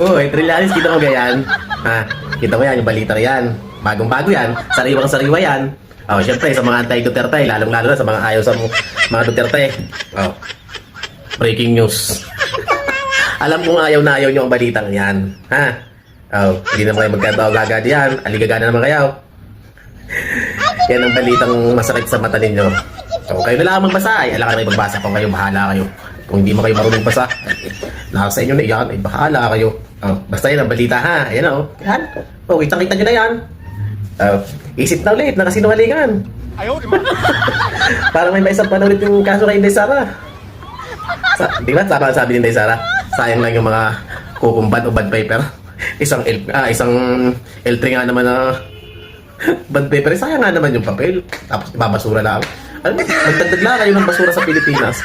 Uy, Trillanes, kita mo ganyan? Ha? Kita mo yan, yung balita na yan. Bagong-bago yan. Sariwang-sariwa yan. Oh, syempre, sa mga anti-Duterte, lalong-lalo na sa mga ayaw sa mga Duterte. Oh, breaking news. Alam kong ayaw na ayaw nyo ang balitang yan. Ha? Oh, hindi naman kayo magkataog agad yan. Aligagana naman kayo. Yan ang balitang masakit sa mata ninyo. So, kayo na lang magbasa. Ay, alam ka na kayo magbasa. Kung kayo, bahala kayo. Kung hindi mo kayo marunong basa, nasa inyo na yan. Ay, bahala kayo. Oh, basta yan ang balita, ha? Ayan, oh. Yan. Oh, kitang-kita nyo na yan. Isip na ulit, nakasinungalingan. Parang may maisap pa na ulit yung kaso kay Inday Sara. Di ba? Tama sabi ni Inday Sara. Sayang lang yung mga kukumban o bad paper. Isang L3 nga naman na bad paper. Sayang nga naman yung papel. Tapos ibabasura lang. Alam mo, magdagdag lang kayo ng basura sa Pilipinas.